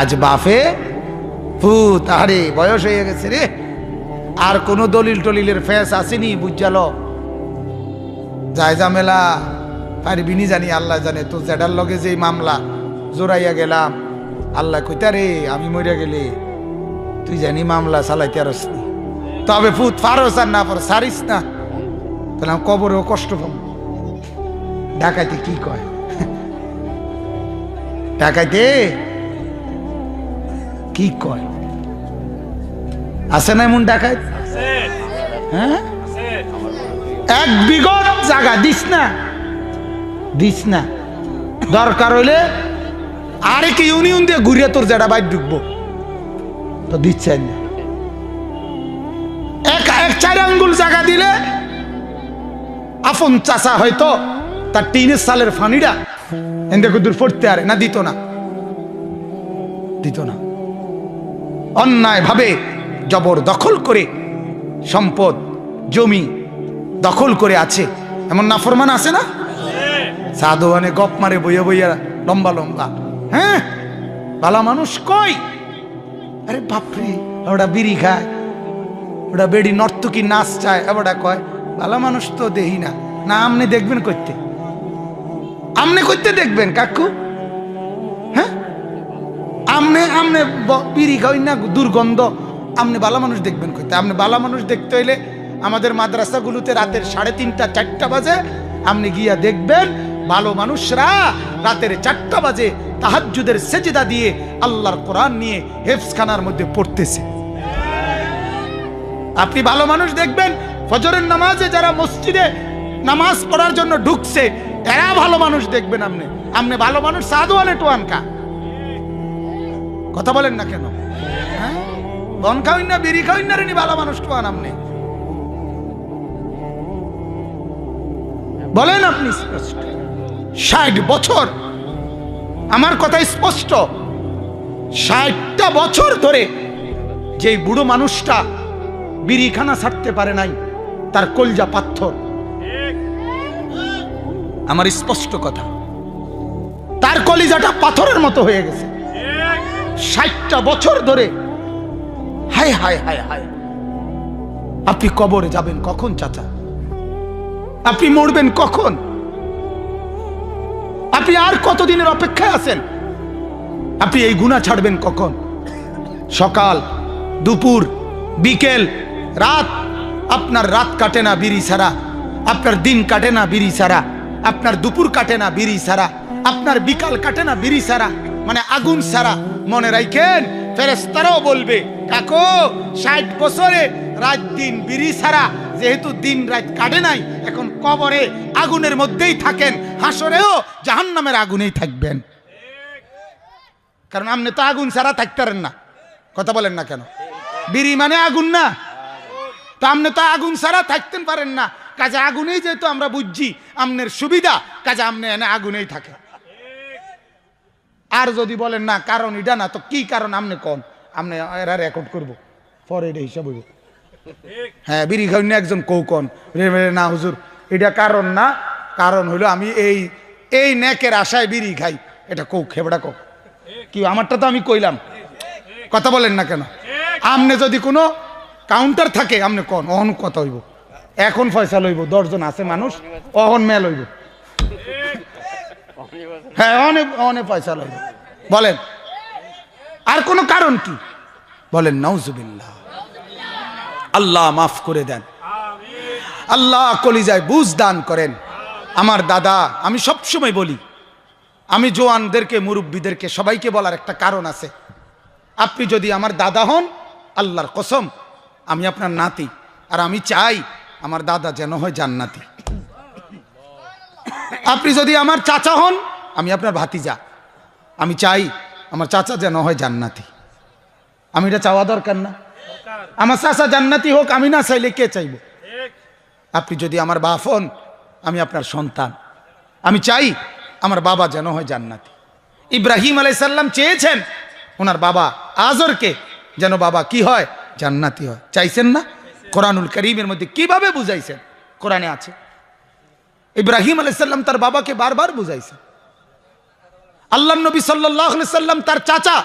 আজ বাপে ভূত, আরে বয়স হয়ে গেছে রে, আর কোনো দলিল টলিলের ফেস আসেনি, বুঝাল যায় ঝামেলা পারবিনি জানি, আল্লাহ জানে। তো জেডার লগে যে মামলা জোরাইয়া গেলাম, আল্লাহ কইতা রে আমি মরিয়া গেলে তুই জানি মামলা চালাইতে আরস নি, তবে ফুত ফারস আর না পার সারিস না, তাহলে কবরেও কষ্ট পাবো। ঢাকাইতে কি কয়, ঢাকাইতে কি কয়, আছে না এমন ডাকাত? হ্যাঁ, এক বিগত জায়গা দিস না, দিস না, দরকার হইলে আরেক ইউনিয়ন দিয়ে ঘুরিয়ে তোর যেটা বাইর ঢুকবো, তো দিচ্ছেন না। এক 4 আঙ্গুল জায়গা দিলে আপন চাচা হয়তো তার 3 সালের ফানিটা এনে দূর পড়তে আরে না, দিত না, দিত না। অন্যায় ভাবে জবর দখল করে সম্পদ জমি দখল করে আছে, এমন নাফরমান আছে না? সাধুয়ানে গপ মারে বইয়া বইয়া লম্বা লম্বা, হ্যাঁ ভালো মানুষ কই? আরে বাপরে, ওটা বিড়ি খায়, ওটা বেড়ি নর্তকি নাচ চায়, ওটা কয় ভালো মানুষ তো দেহি না। না আমনে দেখবেন করতে, আমনে করতে দেখবেন কাকু, হ্যাঁ আমনে আমনে বিড়ি খাই না দুর্গন্ধ, আমনে ভালো মানুষ দেখবেন করতে। আপনি ভালো মানুষ দেখতে হইলে আমাদের মাদ্রাসাগুলোতে রাতের 3:30 4টা বাজে আপনি গিয়া দেখবেন ভালো মানুষরা রাতের 4টা বাজে তাহাজ্জুদের সেজদা দিয়ে আল্লাহর কোরআন নিয়ে হেফজখানার মধ্যে পড়তেছে। আপনি ভালো মানুষ দেখবেন ফজরের নামাজে যারা মসজিদে নামাজ পড়ার জন্য ঢুকছে, এরা ভালো মানুষ দেখবেন। আপনি আপনি ভালো মানুষ সাধুয়ানে টোয়ানকা কথা বলেন না কেন? হ্যাঁ, বন খাওয়াই না, বিড়ি খাওয়াই না, রেনি ভালো মানুষ টোয়ান আপনি বলেন। আপনি 60 বছর, আমার কথা স্পষ্ট, 60টা বছর ধরে যে বুড়ো মানুষটা বিড়িখানা ছাড়তে পারে নাই, তার কলজা পাথর, আমার স্পষ্ট কথা, তার কলিজাটা পাথরের মতো হয়ে গেছে 60টা বছর ধরে। হায় হায় হায় হায়, আপনি কবরে যাবেন কখন চাচা? আপনি মরবেন কখন? আপনি আর কতদিনের অপেক্ষায় আছেন? আপনি এই গুনাহ ছাড়বেন কখন? সকাল, দুপুর, বিকেল, রাত, আপনার রাত কাটে না বিড়ি ছাড়া, আপনার দিন কাটে না বিড়ি ছাড়া, আপনার দুপুর কাটে না বিড়ি ছাড়া, আপনার বিকাল কাটে না বিড়ি ছাড়া, মানে আগুন ছাড়া। মনে রাখেন, ফেরেশতারাও বলবে কাকো 60 বছরে রাত দিন বিড়ি ছাড়া, যেহেতু দিন রাত কাটে নাই, এখন কবরে আগুনের মধ্যেই থাকেন, হাসরেও জাহান্নামের আগুনেই থাকবেন। কারণ আপনি তো আগুন ছাড়া থাকতে পারেন না, কথা বলেন না কেন? বিড়ি মানে আগুন না, তো আপনি তো আগুন ছাড়া থাকতে পারেন না, কাজে আগুনেই যেহেতু আমরা বুঝছি আপনার সুবিধা, কাজে আপনি এনে আগুনেই থাকে। আর যদি বলেন না কারণ এটা না, তো কি কারণ আপনি কোন? আপনি এরা রেকর্ড করবো পরে, এটা হিসাব হইব। হ্যাঁ, বিড়ি খাই না একজন কৌকন না হুজুর এটা কারণ না, কারণ হইলো আমি এই নেকের আশায় বিড়ি খাই, এটা কৌ খেবড়া কৌ কি? আমারটা তো আমি কইলাম, কথা বলেন না কেন? আমনে যদি কোনো কাউন্টার থাকে আমনে কোন অহন কথা হইব, এখন পয়সা লইব, 10 জন আছে মানুষ, অহন মেল হইব, হ্যাঁ অনেক অনেক পয়সা লইব। বলেন আর কোনো কারণ কি? বলেন নাউজুবিল্লাহ। আল্লাহ মাফ করে দেন, আল্লাহ কলিজায় বুঝ দান করেন। আমার দাদা, আমি সবসময় বলি, আমি জোয়ানদেরকে, মুরব্বীদেরকে সবাইকে বলার একটা কারণ আছে। আপনি যদি আমার দাদা হন, আল্লাহর কসম আমি আপনার নাতি, আর আমি চাই আমার দাদা যেন হয় জান্নাতি। আপনি যদি আমার চাচা হন, আমি আপনার ভাতিজা, আমি চাই আমার চাচা যেন হয় জান্নাতি। আমি এটা চাওয়া দরকার না? আমার চাচা জান্নাতি হোক, আমি না চাইলে কে চাইব? আপনি যদি আমার বাপ হন, আমি আপনার সন্তান, আমি চাই আমার বাবা যেন হয় জান্নাতি। ইব্রাহিম আলাইহিস সালাম চেয়েছেন ওনার বাবা আজরকে যেন বাবা কি হয়? জান্নাতি হয়। চাইছেন না? কোরআনুল কারীমের মধ্যে কিভাবে বুঝাইছেন? কোরআনে আছে। ইব্রাহিম আলাইহিস সালাম তার বাবাকে বারবার বুঝাইছেন। আল্লাহর নবী সাল্লাল্লাহু আলাইহি সাল্লাম তার চাচা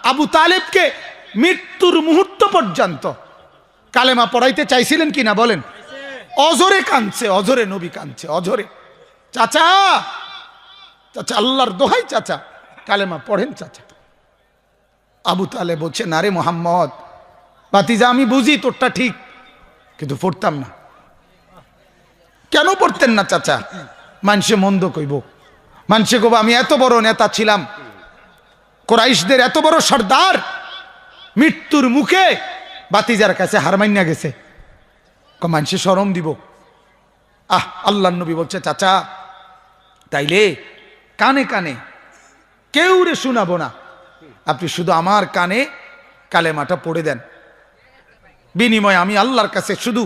আবু তালেবকে মৃত্যুর মুহূর্ত পর্যন্ত কালেমা পড়াইতে চাইছিলেন কিনা বলেন? অজরে কাঁদছে, অজরে নবী কাঁদছে, অজরে। চাচা, চাচা, আল্লাহর দোহাই চাচা, কালেমা পড়েন চাচা। আবু তালেব বলছে, না রে মোহাম্মদ, ভাতিজা আমি বুঝি তোরটা ঠিক, কিন্তু পড়তাম না। কেন পড়তেন না চাচা? মানুষে মন্দ কইব, মানুষে কইব আমি এত বড় নেতা ছিলাম, কুরাইশদের এত বড় সর্দার, মৃত্যুর মুখে ভাতিজার কাছে হার মাইন্যা গেছে, মানুষে শরম দিব। আল্লাহর নবী বলছে, চাচা তাইলে কানে কানে কেউ রে শোনাবো না, আপনি শুধু আমার কানে কালেমাটা পড়ে দেন, বিনিময়ে আমি আল্লাহর কাছে শুধু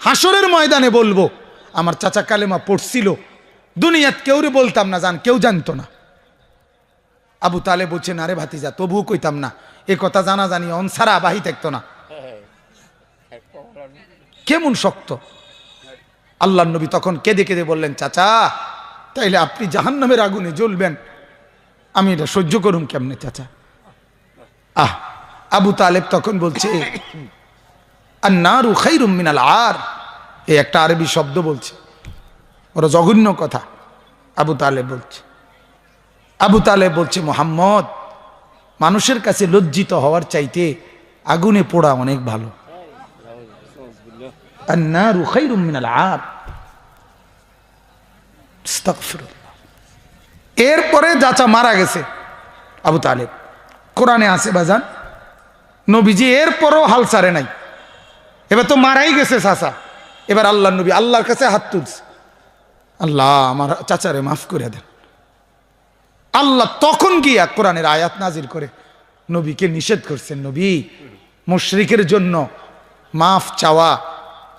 হাসরের ময়দানে বলবো আমার চাচা কালেমা পড়ছিল, দুনিয়াত কেউ রে বলতাম না, কেউ জানতো না। আবু তালেব বলছে, না রে ভাতিজা, তবুও কইতাম না, এ কথা জানা জানি অনসারা বাহি থাকতো না। কেমন শক্ত। আল্লাহর নবী তখন কেঁদে কেঁদে বললেন, চাচা তাইলে আপনি জাহান্নামের আগুনে জ্বলবেন, আমি এটা সহ্য করুম কেমনে চাচা? আবু তালেব তখন বলছে, আন-নারু খায়রুম মিনাল আর, এই একটা আরবি শব্দ বলছে, ওরা জঘন্য কথা। আবু তালেব বলছে, মোহাম্মদ, মানুষের কাছে লজ্জিত হওয়ার চাইতে আগুনে পোড়া অনেক ভালো। আন-নারু খায়রুম মিনাল আর। আস্তাগফিরুল্লাহ। এরপরে চাচা মারা গেছে আবু তালেব, কোরআনে আছে বাজান, নবীজি এরপরও হাল ছাড়ে নাই। এবার তো মারাই গেছে চাচা, এবার আল্লাহ নবী আল্লাহর কাছে হাত তুলছে, আল্লাহ আমার চাচারে মাফ করে দেন। আল্লাহ তখন গিয়া কোরআনের আয়াত নাজিল করে নবীকে নিষেধ করছেন, নবী মুশরিকের জন্য মাফ চাওয়া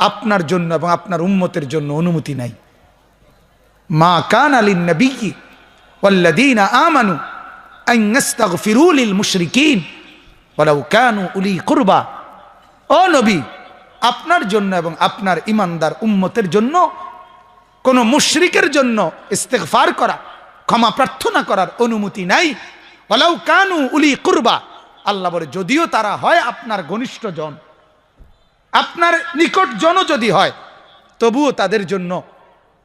আপনার জন্য এবং আপনার উম্মতের জন্য অনুমতি নাই। মা কানা লিন-নবিয়্যি ওয়াল্লাযীনা আমানু আন ইস্তাগফিরু লিল মুশরিকিন ওয়ালাউ কানু উলি কুরবা। ও নবী, আপনার জন্য এবং আপনার ইমানদার উম্মতের জন্য কোন মুশরিকের জন্য ইস্তেগফার করা, ক্ষমা প্রার্থনা করার অনুমতি নাই। ওয়ালাউ কানু উলি কুরবা, আল্লাহ বলে যদিও তারা হয় আপনার ঘনিষ্ঠ জন, আপনার নিকট জন যদি হয়, তবুও তাদের জন্য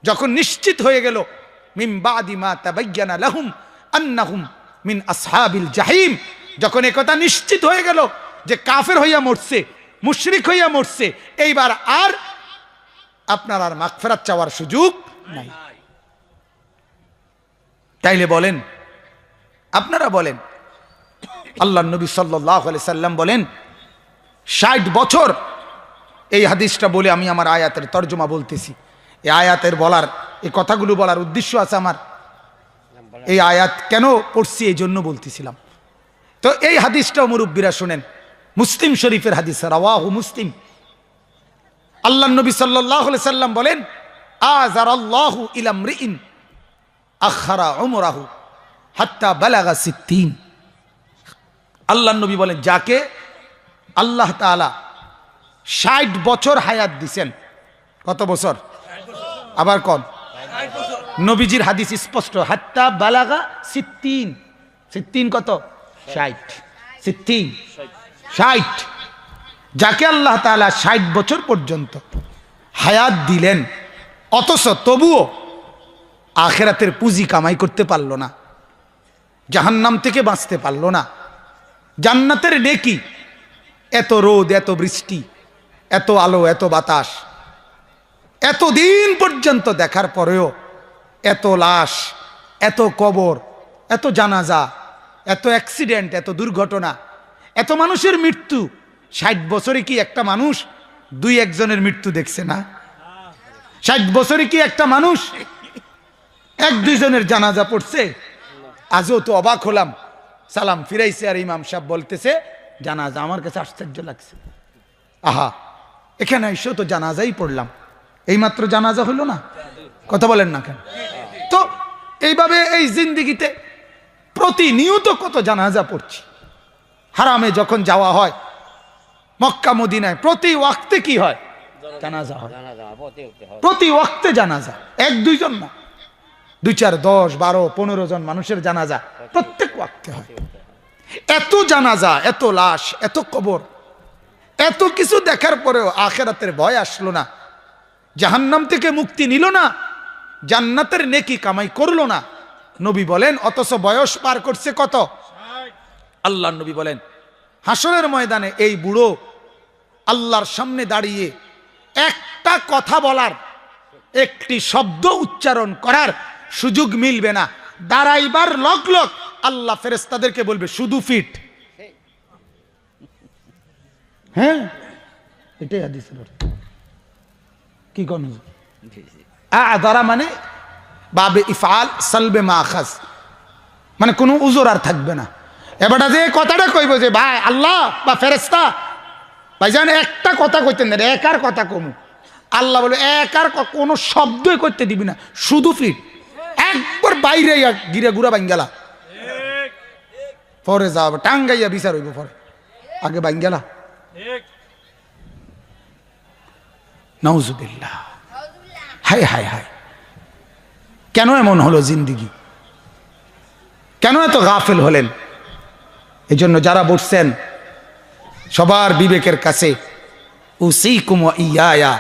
যখন নিশ্চিত হয়ে গেল মিন বাদি মা তাবায়্যানা লাহুম আন্নাহুম মিন আসহাবিল জাহিম, যখন একথা নিশ্চিত হয়ে গেল যে কাফের হইয়া মরছে, মুশরিক হইয়া মরছে, এইবার আর আপনার আর মাগফিরাত চাওয়ার সুযোগ নাই। তাইলে বলেন, আপনারা বলেন, আল্লাহর নবী সাল্লাল্লাহু আলাইহি সাল্লাম বলেন 60 বছর, এই হাদিসটা বলে আমি আমার আয়াতের তর্জমা বলতেছি। এই আয়াতের বলার, এই কথাগুলো বলার উদ্দেশ্য আছে আমার, এই আয়াত কেন পড়ছি এই জন্য বলতেছিলাম। তো এই হাদিসটাও মুরব্বীরা শুনেন, মুসলিম শরীফের হাদিস, রাওয়াহু মুসলিম। আল্লাহর নবী সাল্লাল্লাহু আলাইহি সাল্লাম বলেন, আযারাল্লাহু ইলা মরিইন আখারা উমরাহু হাত্তা বালাগা 60। আল্লাহর নবী বলেন, যাকে আল্লাহ তাআলা 60 বছর হায়াত দিছেন। কত বছর? আবার কোন নবীজির হাদিস স্পষ্ট, হাত্তা বালাগা 60। 60 কত? 60। 60। যাকে আল্লাহ তাআলা 60 বছর পর্যন্ত হায়াত দিলেন, অথচ তবুও আখিরাতের পুঁজি কামাই করতে পারল না, জাহান্নাম থেকে বাঁচতে পারল না, জান্নাতের নেকি, এত রোদ, এত বৃষ্টি, এত আলো, এত বাতাস, এতদিন পর্যন্ত দেখার পরেও এত লাশ, এত কবর, এত জানাজা, এত অ্যাক্সিডেন্ট, এত দুর্ঘটনা, এত মানুষের মৃত্যু, 60 বছরে কি একটা মানুষ 2-1 জনের মৃত্যু দেখছে না? 60 বছরে কি একটা মানুষ 1-2 জনের জানাজা পড়ছে? আজও তো অবাক হলাম, সালাম ফিরাইছে আর ইমাম সাহেব বলতেছে জানাজা। আমার কাছে আশ্চর্য লাগছে, আহা এখানে এসেও তো জানাজাই পড়লাম, এইমাত্র জানাজা হইল না? কথা বলেন না কেন? তো এইভাবে এই জিন্দিগিতে প্রতিনিয়ত কত জানাজা পড়ছি। হারামে যখন যাওয়া হয়, মক্কা মদিনায় প্রতি ওয়াক্তে কি হয়? জানাজা হয়, প্রতি ওয়াক্তে জানাজা, 1-2 জন না, 2, 4, 10, 12, 15 জন মানুষের জানাজা প্রত্যেক ওয়াক্তে হয়। এত জানাজা, এত লাশ, এত কবর, এত কিছু দেখার পরেও আখিরাতের ভয় আসলো না, জাহান্নাম থেকে মুক্তি নিল না, জান্নাতের নেকি কামাই করলো না। নবী বলেন, অথচ বয়স পার করছে কত? আল্লাহর নবী বলেন, হাসরের ময়দানে এই বুড়ো আল্লাহর সামনে দাঁড়িয়ে একটা কথা বলার, একটি শব্দ উচ্চারণ করার সুযোগ মিলবে না। দাঁড়াইবার লগ লগ আল্লাহ ফেরেশতাদেরকে বলবে শুধু ফিট। হ্যাঁ, এটাই হাদিসের অর্থ। কি কোন আদারা মানে বাবে ইফআল সালবে মাখাজ, মানে কোনো উজর আর থাকবে না। এবার যে কথাটা কইব যে ভাই আল্লাহ বা ফেরেশতা ভাইজান একটা কথা কইতেন না, একার কথা কমু। আল্লাহ বলে একার কোনো শব্দই করতে দিবি না, শুধু ফিট। একবার বাইরে গিরে গুড়া বাঙ্গালা, পরে যাব টাঙ্গাইয়া বিচার হইব, পরে আগে বাঙ্গালা। নাউজুবিল্লাহ। হায় হায় হায়, কেন এমন হলো জিন্দিগি? কেন এত গাফেল হলেন? এই জন্য যারা বসছেন সবার বিবেকের কাছে উসিকুম ওয়া ইয়া,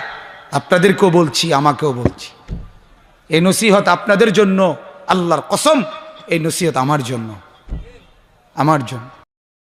আপনাদেরকেও বলছি, আমাকেও বলছি, এই নসিহত আপনাদের জন্য, আল্লাহর কসম এই নসিহত আমার জন্য, আমার জন্য।